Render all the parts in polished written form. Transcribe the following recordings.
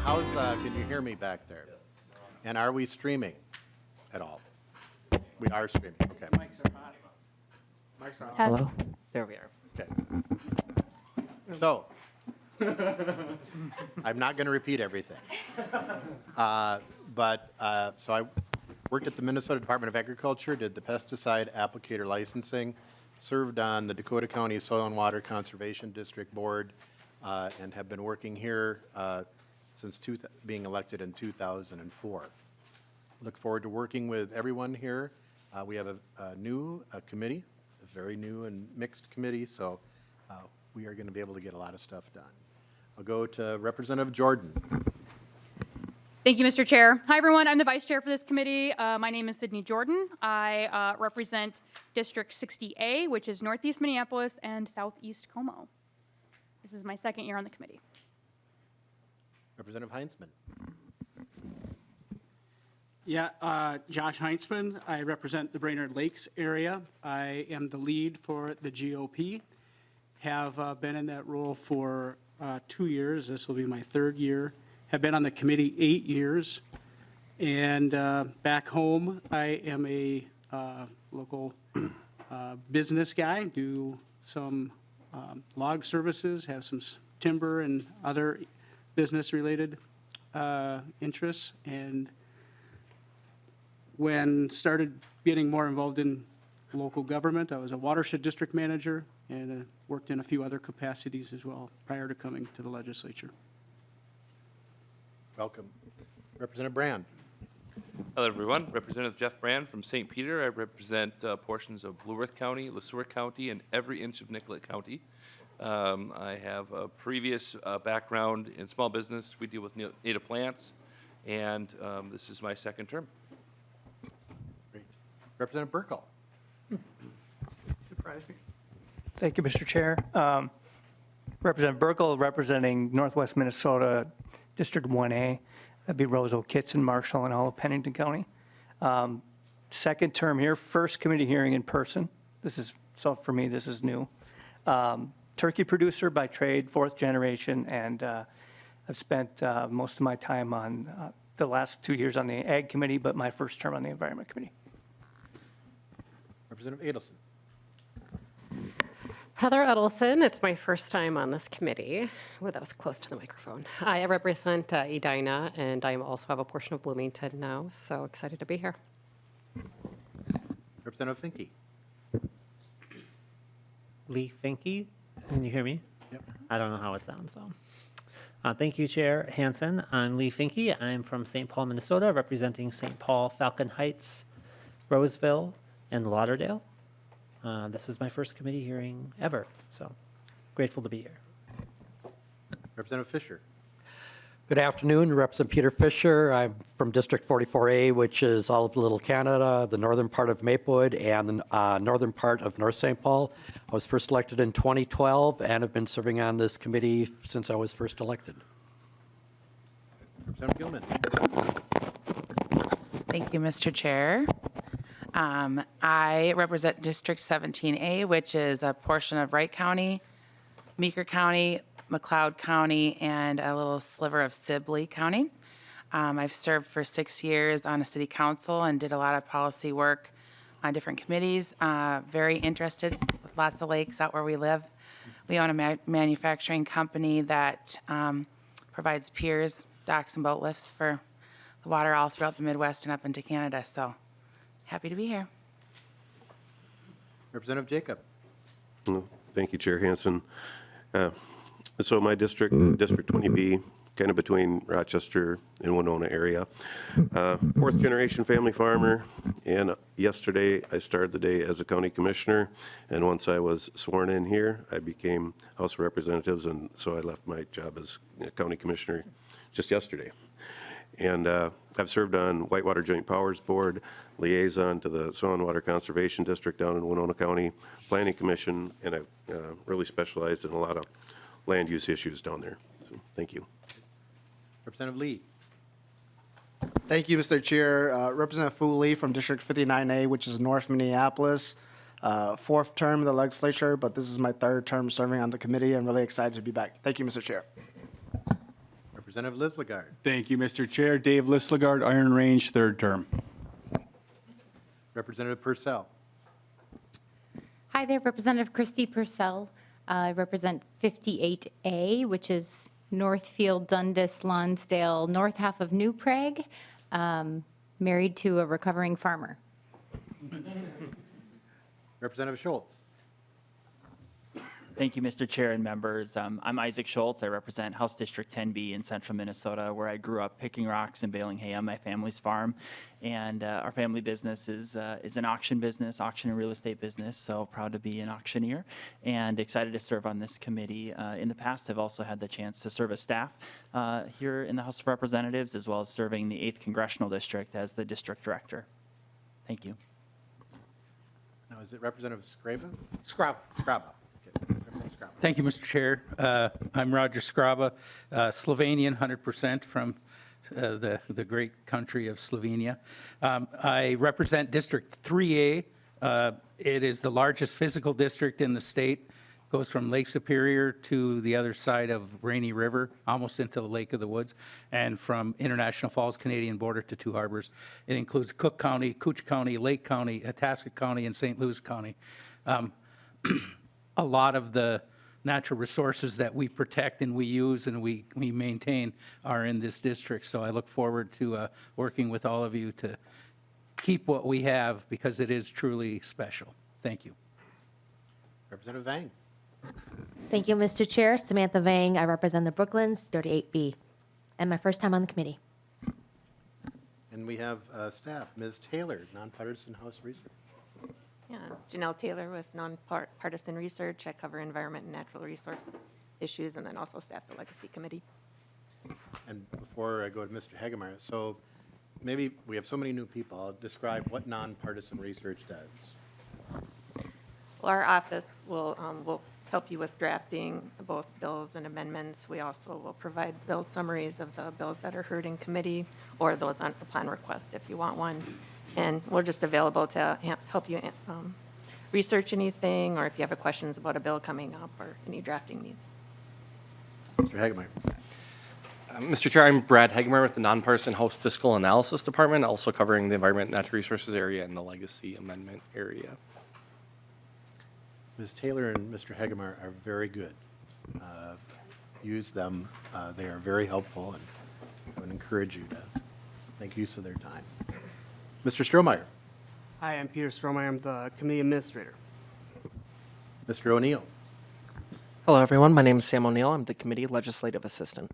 Can you hear me back there? And are we streaming at all? We are streaming, okay. Mics are on. Mics are on. Hello? There we are. Okay. So, I'm not going to repeat everything. So I worked at the Minnesota Department of Agriculture, did the pesticide applicator licensing, served on the Dakota County Soil and Water Conservation District Board, and have been working here since being elected in 2004. Look forward to working with everyone here. We have a new committee, a very new and mixed committee, so we are going to be able to get a lot of stuff done. I'll go to Representative Jordan. Thank you, Mr. Chair. Hi, everyone. I'm the vice chair for this committee. My name is Sydney Jordan. I represent District 60A, which is Northeast Minneapolis and Southeast Como. This is my second year on the committee. Representative Heinzman. Yeah, Josh Heinzman. I represent the Brainerd Lakes area. I am the lead for the GOP. Have been in that role for 2 years. This will be my third year. Have been on the committee 8 years. And back home, I am a local business guy, do some log services, have some timber and other business-related interests. And when started getting more involved in local government, I was a watershed district manager and worked in a few other capacities as well prior to coming to the legislature. Welcome. Representative Brand. Hello, everyone. Representative Jeff Brand from St. Peter. I represent portions of Blue Earth County, LeSueur County, and every inch of Nicollet County. I have a previous background in small business. We deal with native plants, and this is my second term. Great. Representative Burkle. Thank you, Mr. Chair. Representative Burkle, representing Northwest Minnesota District 1A. That'd be Roseau, Kitson, Marshall, and all of Pennington County. Second term here, first committee hearing in person. So for me, this is new. Turkey producer by trade, fourth generation, and I've spent most of my time on the last 2 years on the Ag Committee, but my first term on the Environment Committee. Representative Adelson. Heather Edelson, it's my first time on this committee. Oh, that was close to the microphone. I represent Edina, and I also have a portion of Bloomington now, so excited to be here. Representative Finke. Lee Finke, can you hear me? Yep. I don't know how it sounds, so. Thank you, Chair Hansen. I'm Lee Finke. I'm from St. Paul, Minnesota, representing St. Paul, Falcon Heights, Roseville, and Lauderdale. This is my first committee hearing ever, so grateful to be here. Representative Fisher. Good afternoon, Representative Peter Fisher. I'm from District 44A, which is all of Little Canada, the northern part of Maplewood, and the northern part of North St. Paul. I was first elected in 2012 and have been serving on this committee since I was first elected. Representative Gilman. Thank you, Mr. Chair. I represent District 17A, which is a portion of Wright County, Meeker County, McLeod County, and a little sliver of Sibley County. I've served for 6 years on a city council and did a lot of policy work on different committees. Very interested with lots of lakes out where we live. We own a manufacturing company that provides piers, docks, and boat lifts for the water all throughout the Midwest and up into Canada. So happy to be here. Representative Jacob. Thank you, Chair Hansen. So my district, District 20B, kind of between Rochester and Winona area. Fourth generation family farmer, and yesterday I started the day as a county commissioner, and once I was sworn in here, I became House of Representatives, and so I left my job as county commissioner just yesterday. And I've served on Whitewater Joint Powers Board, liaison to the Soil and Water Conservation District down in Winona County, Planning Commission, and I've really specialized in a lot of land use issues down there. So, thank you. Representative Lee. Thank you, Mr. Chair. Representative Fu Lee from District 59A, which is North Minneapolis. Fourth term in the legislature, but this is my third term serving on the committee. I'm really excited to be back. Thank you, Mr. Chair. Representative Lislegard. Thank you, Mr. Chair. Dave Lislegard, Iron Range, third term. Representative Purcell. Hi there, Representative Christy Purcell. I represent 58A, which is Northfield, Dundas, Lonsdale, north half of New Prague, married to a recovering farmer. Representative Schultz. Thank you, Mr. Chair and members. I'm Isaac Schultz. I represent House District 10B in central Minnesota, where I grew up picking rocks and baling hay on my family's farm. And our family business is an auction business, auction and real estate business, so proud to be an auctioneer and excited to serve on this committee. In the past, I've also had the chance to serve as staff here in the House of Representatives, as well as serving the 8th Congressional District as the district director. Thank you. Now, is it Representative Scraba? Scraba. Scraba. Okay. Representative Scraba. Thank you, Mr. Chair. I'm Roger Scraba, Slovenian, 100% from the great country of Slovenia. I represent District 3A. It is the largest physical district in the state. Goes from Lake Superior to the other side of Rainy River, almost into the Lake of the Woods, and from International Falls Canadian border to Two Harbors. It includes Cook County, Cooch County, Lake County, Itasca County, and St. Louis County. A lot of the natural resources that we protect and we use and we maintain are in this district. So I look forward to working with all of you to keep what we have because it is truly special. Thank you. Representative Vang. Thank you, Mr. Chair. Samantha Vang. I represent the Brooklands, 38B, and my first time on the committee. And we have staff, Ms. Taylor, Nonpartisan House Research. Yeah, Janelle Taylor with Nonpartisan Research. I cover environment and natural resource issues, and then also staff the Legacy Committee. And before I go to Mr. Hegemeyer, so maybe we have so many new people. I'll describe what nonpartisan research does. Well, our office will help you with drafting both bills and amendments. We also will provide bill summaries of the bills that are heard in committee or those upon request if you want one. And we're just available to help you research anything or if you have questions about a bill coming up or any drafting needs. Mr. Hegemeyer. Mr. Chair, I'm Brad Hegemeyer with the Nonpartisan House Fiscal Analysis Department, also covering the Environment and Natural Resources area and the Legacy Amendment area. Ms. Taylor and Mr. Hegemeyer are very good. Use them. They are very helpful, and I would encourage you to make use of their time. Mr. Strohmeyer. Hi, I'm Peter Strohmeyer. I'm the committee administrator. Mr. O'Neill. Hello, everyone. My name is Sam O'Neill. I'm the committee legislative assistant.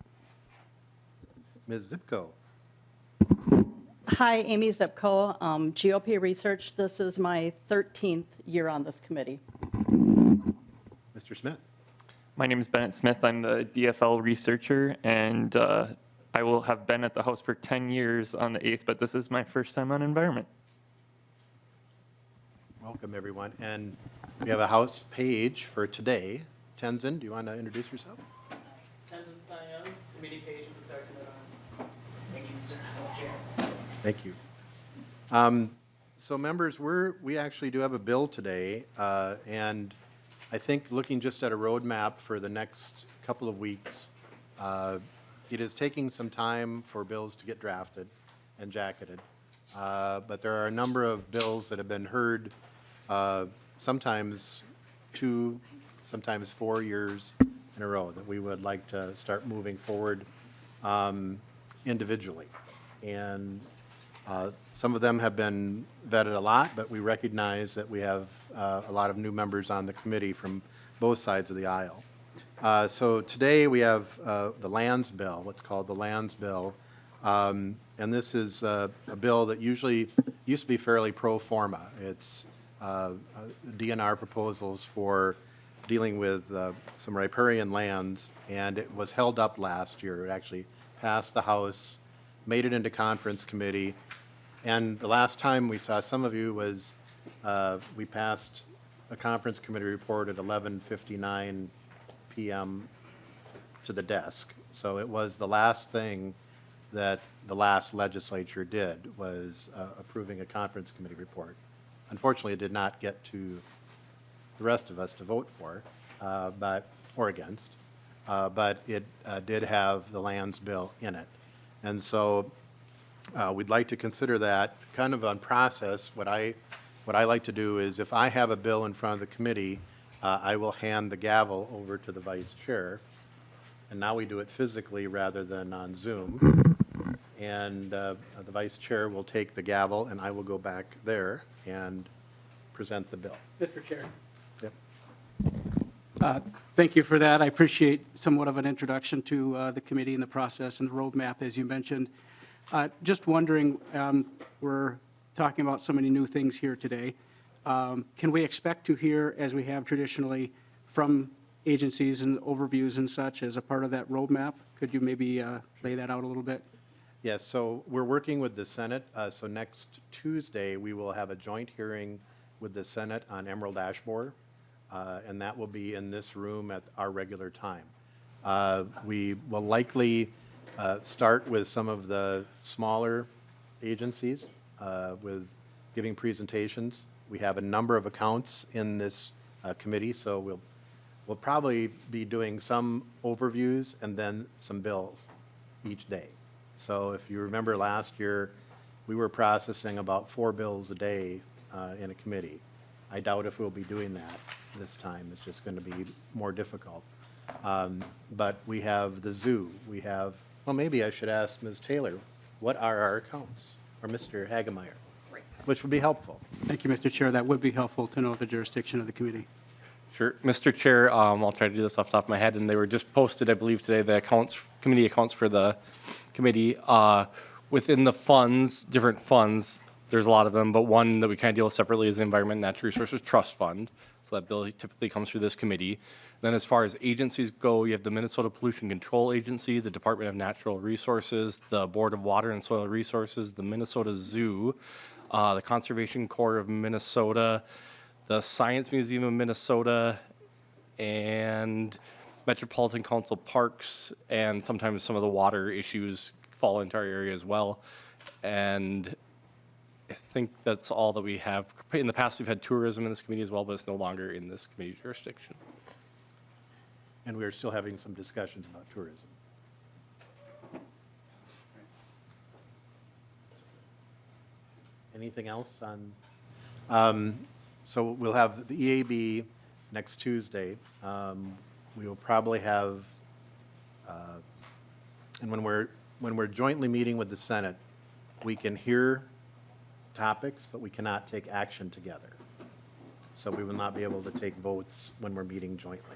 Ms. Zipko. Hi, Amy Zipko, GOP Research. This is my 13th year on this committee. Mr. Smith. My name is Bennett Smith. I'm the DFL researcher, and I will have been at the House for 10 years on the 8th, but this is my first time on environment. Welcome, everyone. And we have a House page for today. Tenzin, do you want to introduce yourself? Tenzin Sayam, committee page of the Sergeant at Arms. Thank you, Mr. Chair. Thank you. So members, we actually do have a bill today, and I think looking just at a roadmap for the next couple of weeks, it is taking some time for bills to get drafted and jacketed, but there are a number of bills that have been heard sometimes 2, sometimes 4 years in a row that we would like to start moving forward individually. And some of them have been vetted a lot, but we recognize that we have a lot of new members on the committee from both sides of the aisle. So today we have the Lands Bill, what's called the Lands Bill. And this is a bill that usually used to be fairly pro forma. It's DNR proposals for dealing with some riparian lands, and it was held up last year. It actually passed the House, made it into conference committee, and the last time we saw some of you was we passed a conference committee report at 11:59 p.m. to the desk. So it was the last thing that the last legislature did was approving a conference committee report. Unfortunately, it did not get to the rest of us to vote for, or against. but it did have the lands bill in it. And so we'd like to consider that kind of on process. What I like to do is if I have a bill in front of the committee, I will hand the gavel over to the vice chair. And now we do it physically rather than on Zoom. And the vice chair will take the gavel, and I will go back there and present the bill. Mr. Chair. Yep. Thank you for that. I appreciate somewhat of an introduction to the committee and the process and the roadmap, as you mentioned. Just wondering, we're talking about so many new things here today. Can we expect to hear, as we have traditionally, from agencies and overviews and such as a part of that roadmap? Could you maybe lay that out a little bit? Yes, so we're working with the Senate. So next Tuesday, we will have a joint hearing with the Senate on Emerald Ash Borer, and that will be in this room at our regular time. We will likely start with some of the smaller agencies with giving presentations. We have a number of accounts in this committee, so we'll probably be doing some overviews and then some bills each day. So if you remember last year, we were processing about 4 bills a day in a committee. I doubt if we'll be doing that this time. It's just going to be more difficult. But we have the zoo. We have, well, maybe I should ask Ms. Taylor, what are our accounts? Or Mr. Hagemeyer, which would be helpful. Thank you, Mr. Chair. That would be helpful to know the jurisdiction of the committee. Sure. Mr. Chair, I'll try to do this off the top of my head, and they were just posted, I believe, today, the committee accounts for the committee. Within the funds, different funds, there's a lot of them, but one that we kind of deal with separately is the Environment and Natural Resources Trust Fund. So that bill typically comes through this committee. Then as far as agencies go, you have the Minnesota Pollution Control Agency, the Department of Natural Resources, the Board of Water and Soil Resources, the Minnesota Zoo, the Conservation Corps of Minnesota, the Science Museum of Minnesota, and Metropolitan Council Parks, and sometimes some of the water issues fall into our area as well. And I think that's all that we have. In the past, we've had tourism in this committee as well, but it's no longer in this committee's jurisdiction. And we're still having some discussions about tourism. Anything else on? So we'll have the EAB next Tuesday. We will probably have, and when we're jointly meeting with the Senate, we can hear topics, but we cannot take action together. So we will not be able to take votes when we're meeting jointly.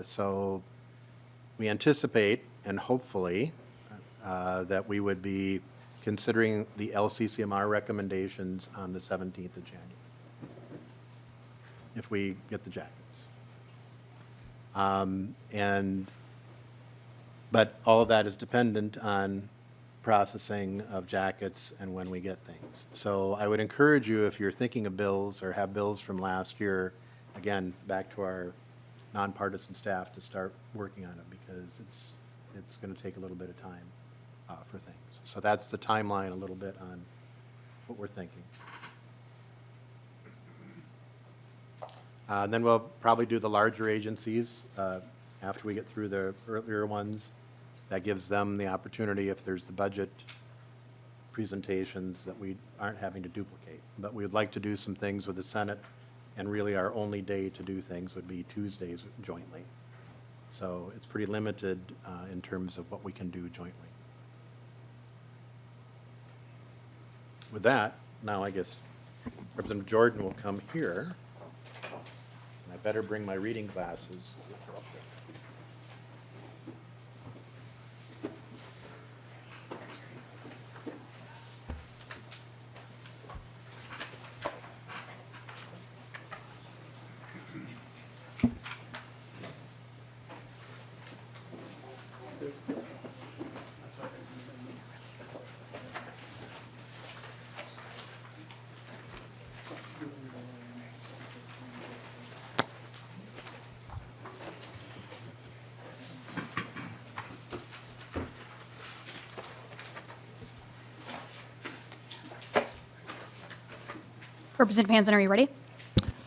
So we anticipate, and hopefully, that we would be considering the LCCMR recommendations on the 17th of January, if we get the jackets. But all of that is dependent on processing of jackets and when we get things. So I would encourage you, if you're thinking of bills or have bills from last year, again, back to our nonpartisan staff, to start working on it, because it's going to take a little bit of time for things. So that's the timeline a little bit on what we're thinking. Then we'll probably do the larger agencies after we get through the earlier ones. That gives them the opportunity, if there's the budget presentations, that we aren't having to duplicate. But we would like to do some things with the Senate, and really our only day to do things would be Tuesdays jointly. So it's pretty limited in terms of what we can do jointly. With that, now I guess Representative Jordan will come here. And I better bring my reading glasses. Representative Hansen, are you ready?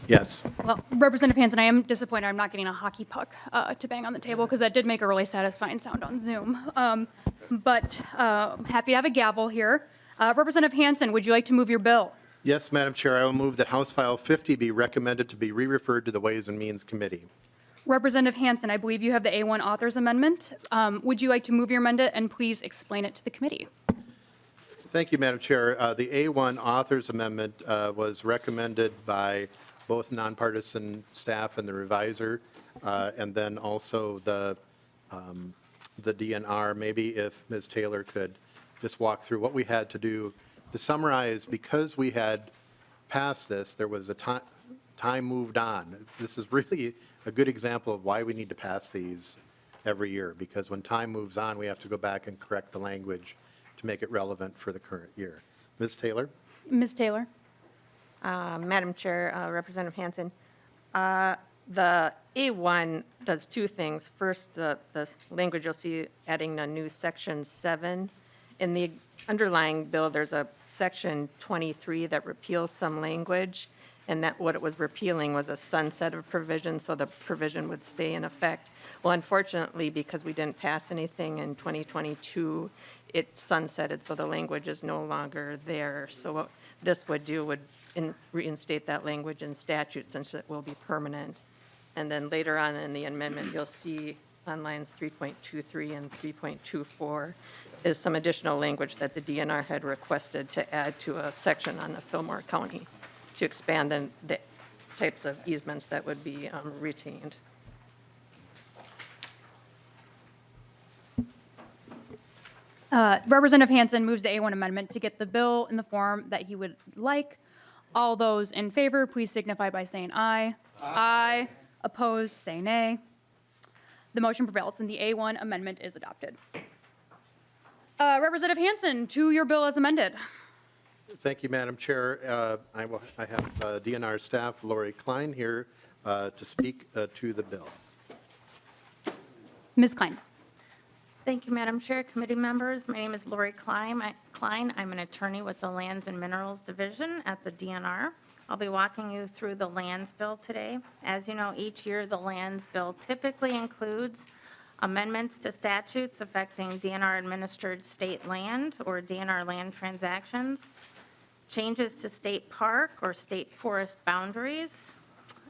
Yes. Well, Representative Hansen, I am disappointed I'm not getting a hockey puck to bang on the table because that did make a really satisfying sound on Zoom. But happy to have a gavel here. Representative Hansen, would you like to move your bill? Yes, Madam Chair, I will move that House File 50 be recommended to be re-referred to the Ways and Means Committee. Representative Hansen, I believe you have the A1 Authors Amendment. Would you like to move your amendment and please explain it to the committee? Thank you, Madam Chair. The A1 Authors Amendment was recommended by both nonpartisan staff and the reviser, and then also the DNR. Maybe if Ms. Taylor could just walk through what we had to do to summarize, because we had passed this, there was a time moved on. This is really a good example of why we need to pass these every year, because when time moves on, we have to go back and correct the language to make it relevant for the current year. Ms. Taylor? Ms. Taylor? Madam Chair, Representative Hansen, the A1 does two things. First, the language you'll see adding a new section 7. In the underlying bill, there's a section 23 that repeals some language, and that what it was repealing was a sunset of provision, so the provision would stay in effect. Well, unfortunately, because we didn't pass anything in 2022, it sunsetted, so the language is no longer there. So what this would do would reinstate that language in statute, since it will be permanent. And then later on in the amendment, you'll see on lines 3.23 and 3.24 is some additional language that the DNR had requested to add to a section on the Fillmore County to expand the types of easements that would be retained. Representative Hansen moves the A1 amendment to get the bill in the form that he would like. All those in favor, please signify by saying aye. Aye. Opposed, say nay. The motion prevails and the A1 amendment is adopted. Representative Hansen, to your bill as amended. Thank you, Madam Chair. I have DNR staff Lori Klein here to speak to the bill. Ms. Klein. Thank you, Madam Chair, committee members. My name is Lori Klein. I'm an attorney with the Lands and Minerals Division at the DNR. I'll be walking you through the Lands Bill today. As you know, each year the Lands Bill typically includes amendments to statutes affecting DNR-administered state land or DNR land transactions, changes to state park or state forest boundaries,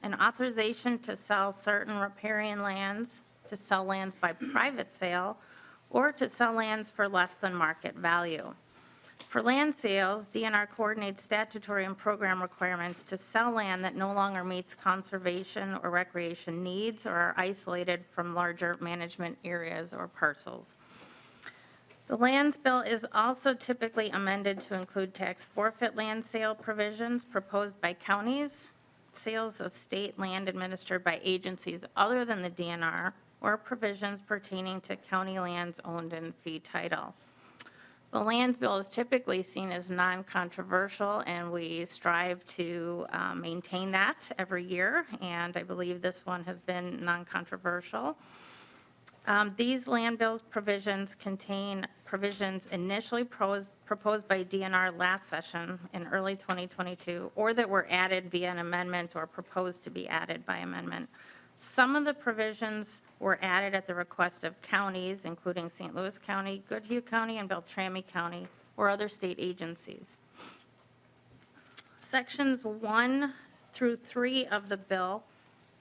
an authorization to sell certain riparian lands, to sell lands by private sale, or to sell lands for less than market value. For land sales, DNR coordinates statutory and program requirements to sell land that no longer meets conservation or recreation needs or are isolated from larger management areas or parcels. The Lands Bill is also typically amended to include tax forfeit land sale provisions proposed by counties, sales of state land administered by agencies other than the DNR, or provisions pertaining to county lands owned in fee title. The Lands Bill is typically seen as non-controversial, and we strive to maintain that every year, and I believe this one has been non-controversial. These Land Bill's provisions contain provisions initially proposed by DNR last session in early 2022, or that were added via an amendment or proposed to be added by amendment. Some of the provisions were added at the request of counties, including St. Louis County, Goodhue County, and Beltrami County, or other state agencies. Sections 1 through 3 of the bill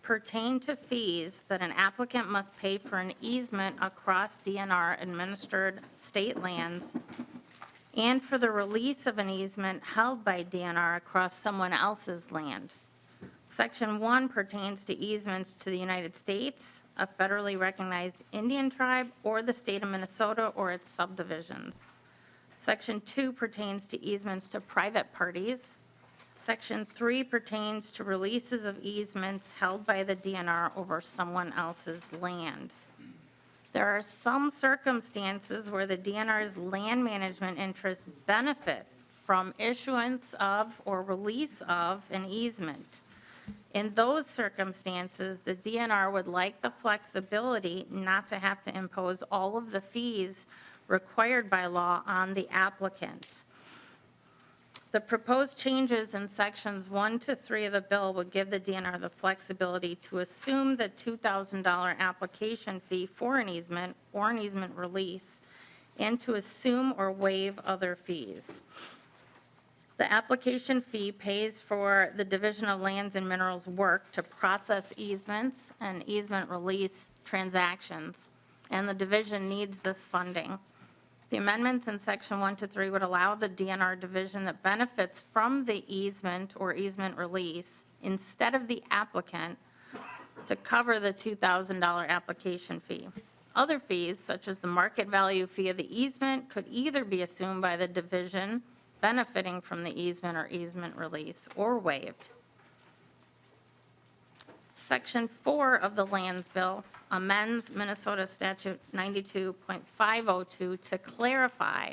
pertain to fees that an applicant must pay for an easement across DNR-administered state lands and for the release of an easement held by DNR across someone else's land. Section 1 pertains to easements to the United States, a federally recognized Indian tribe, or the state of Minnesota or its subdivisions. Section 2 pertains to easements to private parties. Section 3 pertains to releases of easements held by the DNR over someone else's land. There are some circumstances where the DNR's land management interests benefit from issuance of or release of an easement. In those circumstances, the DNR would like the flexibility not to have to impose all of the fees required by law on the applicant. The proposed changes in sections 1 to 3 of the bill would give the DNR the flexibility to assume the $2,000 application fee for an easement or an easement release, and to assume or waive other fees. The application fee pays for the Division of Lands and Minerals work to process easements and easement release transactions, and the division needs this funding. The amendments in section 1 to 3 would allow the DNR division that benefits from the easement or easement release instead of the applicant to cover the $2,000 application fee. Other fees, such as the market value fee of the easement, could either be assumed by the division benefiting from the easement or easement release or waived. Section 4 of the Lands Bill amends Minnesota Statute 92.502 to clarify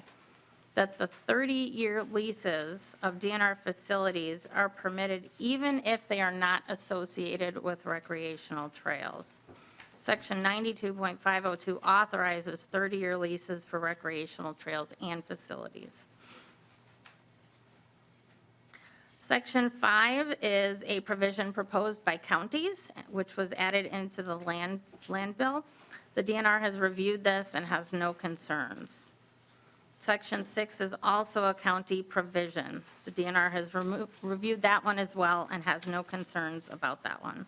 that the 30-year leases of DNR facilities are permitted even if they are not associated with recreational trails. Section 92.502 authorizes 30-year leases for recreational trails and facilities. Section 5 is a provision proposed by counties, which was added into the land bill. The DNR has reviewed this and has no concerns. Section 6 is also a county provision. The DNR has reviewed that one as well and has no concerns about that one.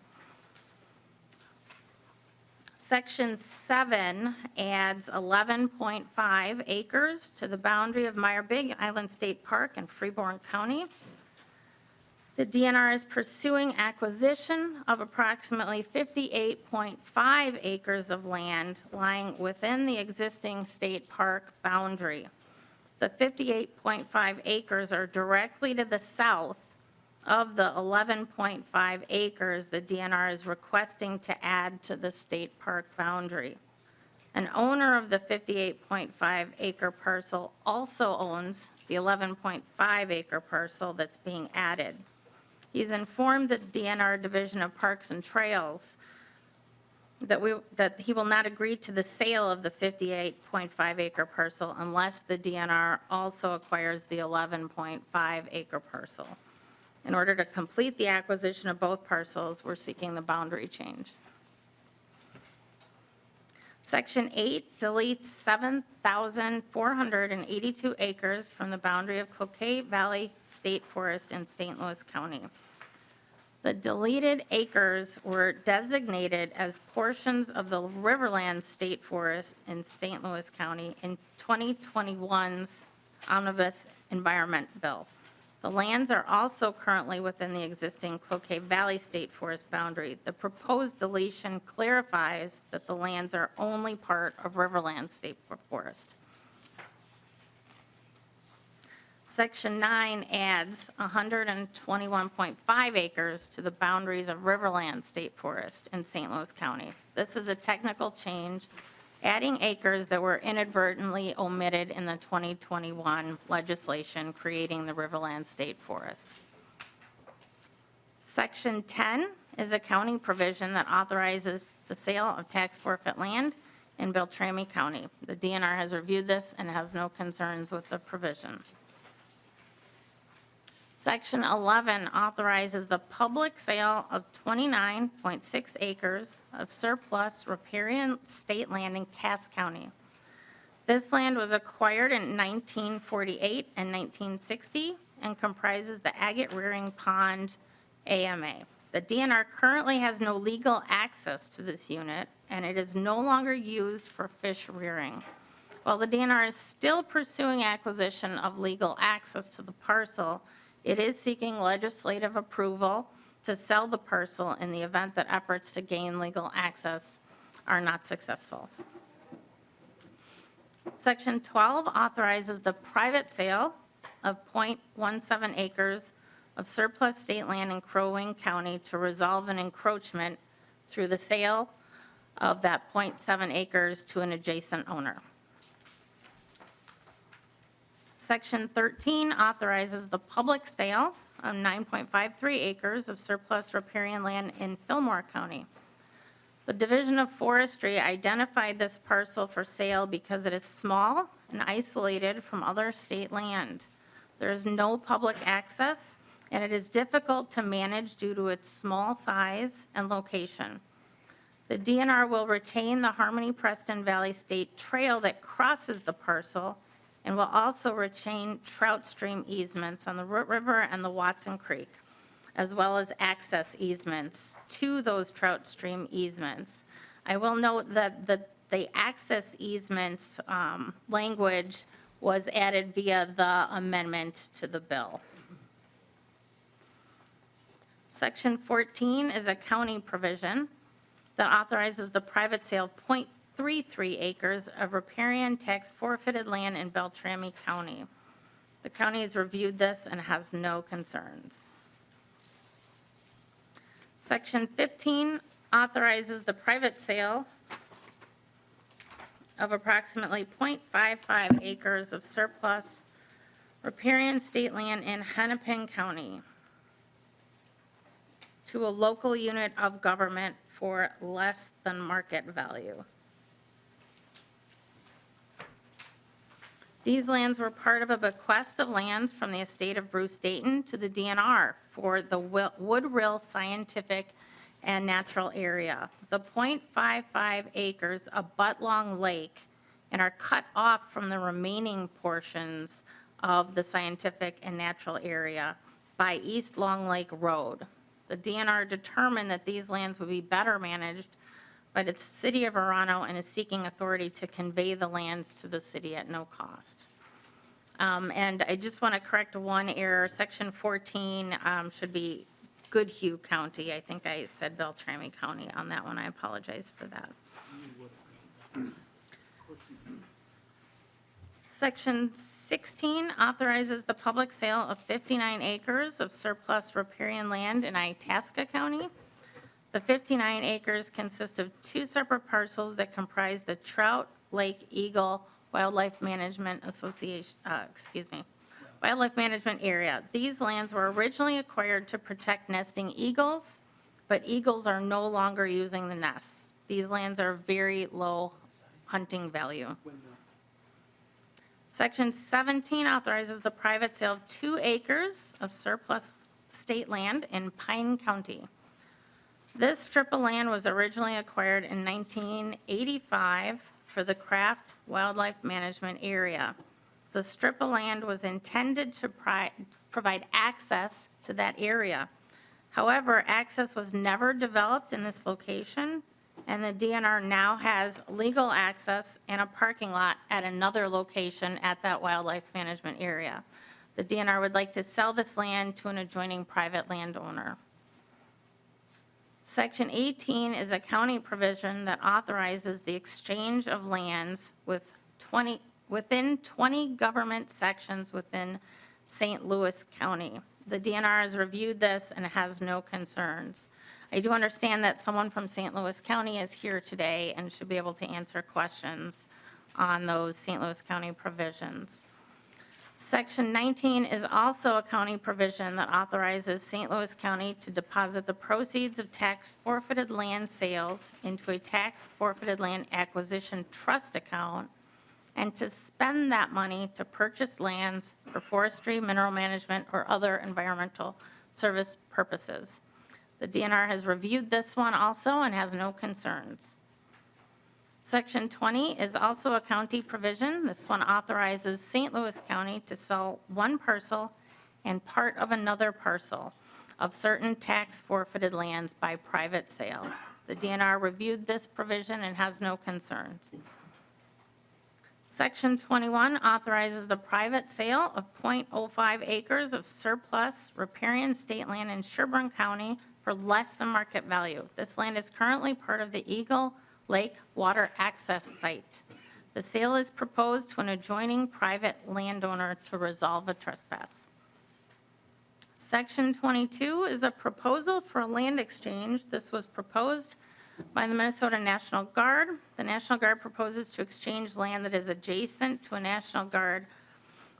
Section 7 adds 11.5 acres to the boundary of Meyer-Big Island State Park in Freeborn County. The DNR is pursuing acquisition of approximately 58.5 acres of land lying within the existing state park boundary. The 58.5 acres are directly to the south of the 11.5 acres the DNR is requesting to add to the state park boundary. An owner of the 58.5 acre parcel also owns the 11.5 acre parcel that's being added. He's informed the DNR Division of Parks and Trails that he will not agree to the sale of the 58.5 acre parcel unless the DNR also acquires the 11.5 acre parcel. In order to complete the acquisition of both parcels, we're seeking the boundary change. Section 8 deletes 7,482 acres from the boundary of Cloquet Valley State Forest in St. Louis County. The deleted acres were designated as portions of the Riverland State Forest in St. Louis County in 2021's Omnibus Environment Bill. The lands are also currently within the existing Cloquet Valley State Forest boundary. The proposed deletion clarifies that the lands are only part of Riverland State Forest. Section 9 adds 121.5 acres to the boundaries of Riverland State Forest in St. Louis County. This is a technical change, adding acres that were inadvertently omitted in the 2021 legislation creating the Riverland State Forest. Section 10 is a county provision that authorizes the sale of tax forfeit land in Beltrami County. The DNR has reviewed this and has no concerns with the provision. Section 11 authorizes the public sale of 29.6 acres of surplus riparian state land in Cass County. This land was acquired in 1948 and 1960 and comprises the Agate Rearing Pond AMA. The DNR currently has no legal access to this unit, and it is no longer used for fish rearing. While the DNR is still pursuing acquisition of legal access to the parcel, it is seeking legislative approval to sell the parcel in the event that efforts to gain legal access are not successful. Section 12 authorizes the private sale of 0.17 acres of surplus state land in Crow Wing County to resolve an encroachment through the sale of that 0.7 acres to an adjacent owner. Section 13 authorizes the public sale of 9.53 acres of surplus riparian land in Fillmore County. The Division of Forestry identified this parcel for sale because it is small and isolated from other state land. There is no public access, and it is difficult to manage due to its small size and location. The DNR will retain the Harmony Preston Valley State Trail that crosses the parcel and will also retain trout stream easements on the Root River and the Watson Creek, as well as access easements to those trout stream easements. I will note that the access easements language was added via the amendment to the bill. Section 14 is a county provision that authorizes the private sale of 0.33 acres of riparian tax forfeited land in Beltrami County. The county has reviewed this and has no concerns. Section 15 authorizes the private sale of approximately 0.55 acres of surplus riparian state land in Hennepin County to a local unit of government for less than market value. These lands were part of a bequest of lands from the estate of Bruce Dayton to the DNR for the Woodrill Scientific and Natural Area. The 0.55 acres abut Long Lake and are cut off from the remaining portions of the Scientific and Natural Area by East Long Lake Road. The DNR determined that these lands would be better managed by the city of Verano and is seeking authority to convey the lands to the city at no cost. And I just want to correct one error. Section 14 should be Goodhue County. I think I said Beltrami County on that one. I apologize for that. Section 16 authorizes the public sale of 59 acres of surplus riparian land in Itasca County. The 59 acres consist of two separate parcels that comprise the Trout Lake Eagle Wildlife Management Association, Wildlife Management Area. These lands were originally acquired to protect nesting eagles, but eagles are no longer using the nests. These lands are very low hunting value. Section 17 authorizes the private sale of 2 acres of surplus state land in Pine County. This strip of land was originally acquired in 1985 for the Kraft Wildlife Management Area. The strip of land was intended to provide access to that area. However, access was never developed in this location, and the DNR now has legal access and a parking lot at another location at that wildlife management area. The DNR would like to sell this land to an adjoining private landowner. Section 18 is a county provision that authorizes the exchange of lands within 20 government sections within St. Louis County. The DNR has reviewed this and has no concerns. I do understand that someone from St. Louis County is here today and should be able to answer questions on those St. Louis County provisions. Section 19 is also a county provision that authorizes St. Louis County to deposit the proceeds of tax forfeited land sales into a tax forfeited land acquisition trust account and to spend that money to purchase lands for forestry, mineral management, or other environmental service purposes. The DNR has reviewed this one also and has no concerns. Section 20 is also a county provision. This one authorizes St. Louis County to sell one parcel and part of another parcel of certain tax forfeited lands by private sale. The DNR reviewed this provision and has no concerns. Section 21 authorizes the private sale of 0.05 acres of surplus riparian state land in Sherburne County for less than market value. This land is currently part of the Eagle Lake Water Access Site. The sale is proposed to an adjoining private landowner to resolve a trespass. Section 22 is a proposal for a land exchange. This was proposed by the Minnesota National Guard. The National Guard proposes to exchange land that is adjacent to a National Guard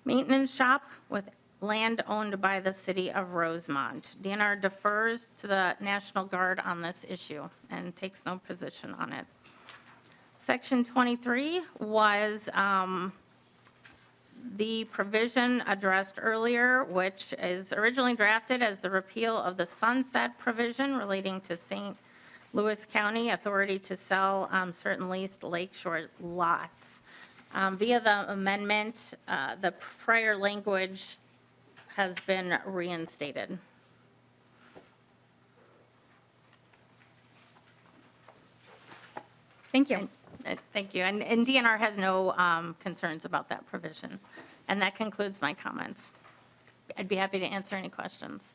maintenance shop with land owned by the city of Rosemont. DNR defers to the National Guard on this issue and takes no position on it. Section 23 was the provision addressed earlier, which is originally drafted as the repeal of the sunset provision relating to St. Louis County authority to sell certain leased lakeshore lots. Via the amendment, the prior language has been reinstated. Thank you. Thank you. And DNR has no concerns about that provision. And that concludes my comments. I'd be happy to answer any questions.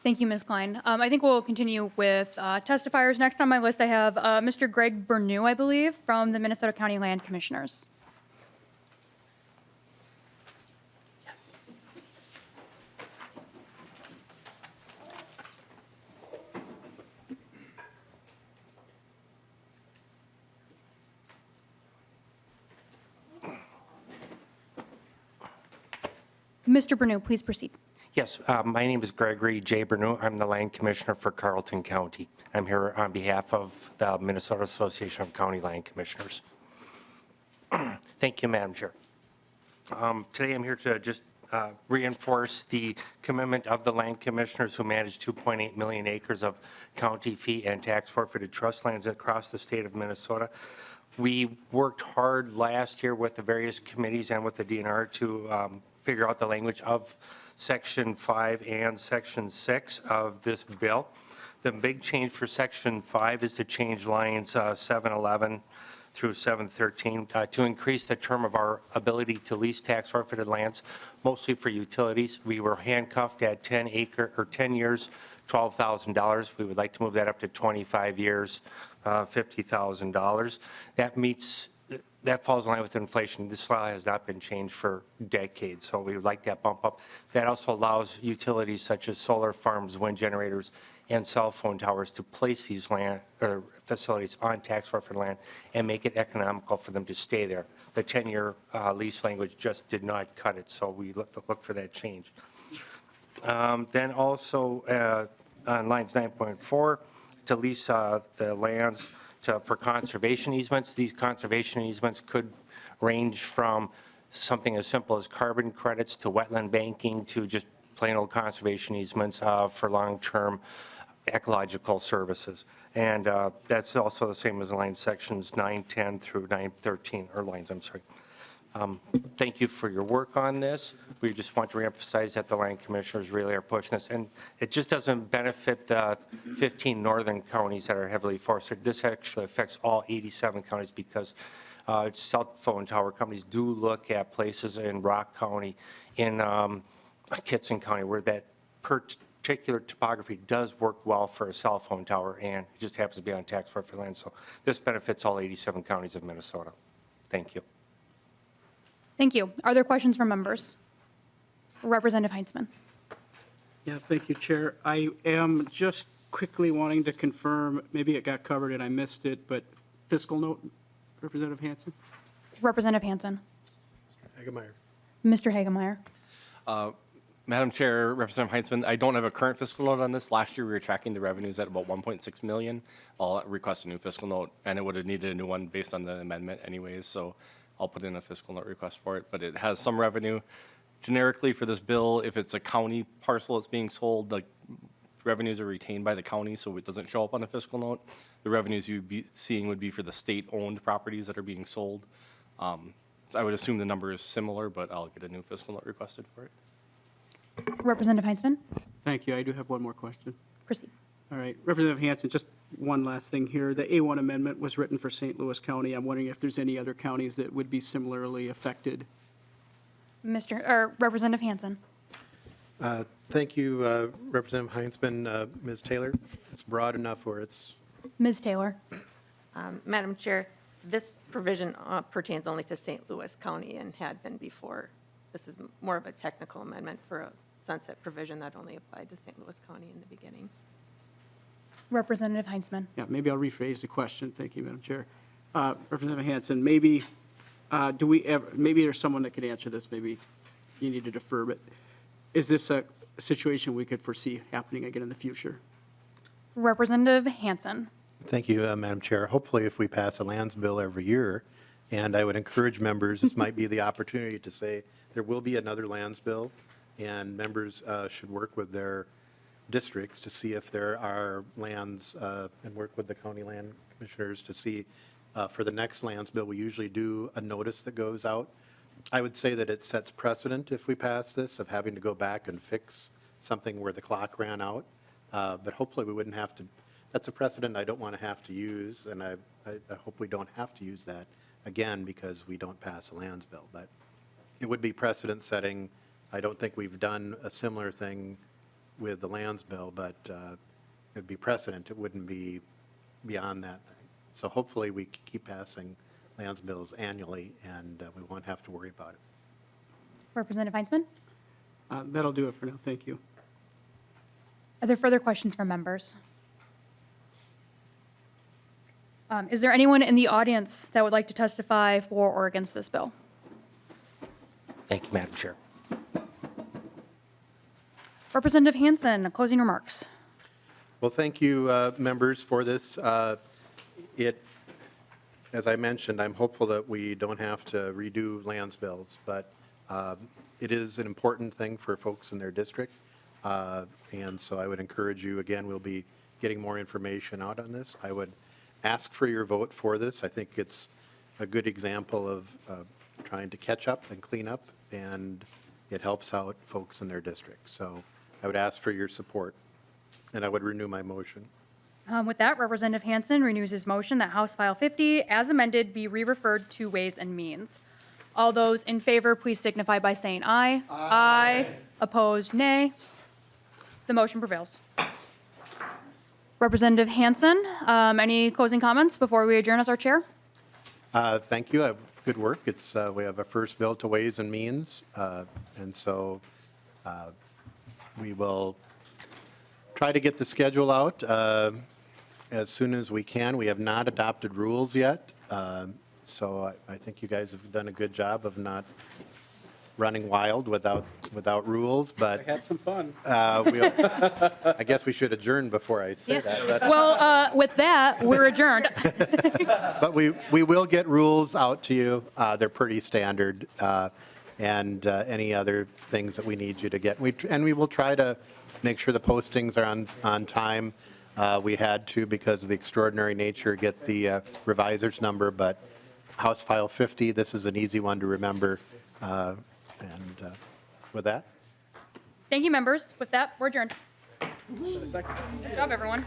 Thank you, Ms. Klein. I think we'll continue with testifiers. Next on my list, I have Mr. Greg Bernew, I believe, from the Minnesota County Land Commissioners. Mr. Bernew, please proceed. Yes, my name is Gregory J. Bernew. I'm the Land Commissioner for Carleton County. I'm here on behalf of the Minnesota Association of County Land Commissioners. Thank you, Madam Chair. Today I'm here to just reinforce the commitment of the land commissioners who manage 2.8 million acres of county fee and tax forfeited trust lands across the state of Minnesota. We worked hard last year with the various committees and with the DNR to figure out the language of Section 5 and Section 6 of this bill. The big change for Section 5 is to change lines 711 through 713 to increase the term of our ability to lease tax forfeited lands, mostly for utilities. We were handcuffed at 10 years, $12,000. We would like to move that up to 25 years, $50,000. That falls in line with inflation. This law has not been changed for decades, so we would like that bump up. That also allows utilities such as solar farms, wind generators, and cell phone towers to place these land or facilities on tax forfeited land and make it economical for them to stay there. The 10-year lease language just did not cut it, so we look for that change. Then also on lines 9.4, to lease the lands for conservation easements. These conservation easements could range from something as simple as carbon credits to wetland banking to just plain old conservation easements for long-term ecological services. And that's also the same as line sections 910 through 913, or lines, I'm sorry. Thank you for your work on this. We just want to reemphasize that the land commissioners really are pushing this. And it just doesn't benefit the 15 northern counties that are heavily forested. This actually affects all 87 counties because cell phone tower companies do look at places in Rock County, in Kitson County, where that particular topography does work well for a cell phone tower, and it just happens to be on tax forfeited land. So this benefits all 87 counties of Minnesota. Thank you. Thank you. Are there questions from members? Representative Heinzman. Yeah, thank you, Chair. I am just quickly wanting to confirm, maybe it got covered and I missed it, but fiscal note, Representative Hansen? Representative Hansen. Hagemeyer. Mr. Hagemeyer. Madam Chair, Representative Heinzman, I don't have a current fiscal note on this. Last year, we were tracking the revenues at about 1.6 million. I'll request a new fiscal note, and it would have needed a new one based on the amendment anyways, so I'll put in a fiscal note request for it. But it has some revenue. Generically for this bill, if it's a county parcel that's being sold, the revenues are retained by the county, so it doesn't show up on a fiscal note. The revenues you'd be seeing would be for the state-owned properties that are being sold. So I would assume the number is similar, but I'll get a new fiscal note requested for it. Representative Heinzman. Thank you. I do have one more question. Proceed. All right. Representative Hansen, just one last thing here. The A1 amendment was written for St. Louis County. I'm wondering if there's any other counties that would be similarly affected. Representative Hansen. Thank you, Representative Heinzman. Ms. Taylor, it's broad enough where it's. Ms. Taylor. Madam Chair, this provision pertains only to St. Louis County and had been before. This is more of a technical amendment for a sunset provision that only applied to St. Louis County in the beginning. Representative Heinzman. Yeah, maybe I'll rephrase the question. Thank you, Madam Chair. Representative Hansen, maybe maybe there's someone that could answer this. Maybe you need to defer, but is this a situation we could foresee happening again in the future? Representative Hansen. Thank you, Madam Chair. Hopefully, if we pass a lands bill every year, And I would encourage members, this might be the opportunity to say, there will be another lands bill, and members should work with their districts to see if there are lands, and work with the county land commissioners to see, for the next lands bill, we usually do a notice that goes out. I would say that it sets precedent if we pass this, of having to go back and fix something where the clock ran out. But hopefully we wouldn't have to, that's a precedent I don't want to have to use, and I hope we don't have to use that again because we don't pass a lands bill. But it would be precedent setting. I don't think we've done a similar thing with the lands bill, but it'd be precedent. It wouldn't be beyond that thing. So hopefully we keep passing lands bills annually, and we won't have to worry about it. Representative Heinzman? That'll do it for now. Thank you. Are there further questions from members? Is there anyone in the audience that would like to testify for or against this bill? Thank you, Madam Chair. Representative Hansen, closing remarks. Well, thank you, members, for this. As I mentioned, I'm hopeful that we don't have to redo lands bills, but it is an important thing for folks in their district. And so I would encourage you, again, we'll be getting more information out on this. I would ask for your vote for this. I think it's a good example of trying to catch up and clean up, and it helps out folks in their districts. So I would ask for your support, and I would renew my motion. With that, Representative Hansen renews his motion that House File 50, as amended, be re-referred to Ways and Means. All those in favor, please signify by saying aye. Aye. Opposed, nay. The motion prevails. Representative Hansen, any closing comments before we adjourn as our chair? Thank you. Good work. It's we have a first bill to Ways and Means, and so we will try to get the schedule out as soon as we can. We have not adopted rules yet, so I think you guys have done a good job of not running wild without rules. But I had some fun. I guess we should adjourn before I say that. But, Well, with that, we're adjourned. but we will get rules out to you. They're pretty standard, and any other things that we need you to get. And we will try to make sure the postings are on time. We had to, because of the extraordinary nature, get the reviser's number, but House File 50, this is an easy one to remember. And with that. Thank you, members. With that, we're adjourned. Good job, everyone.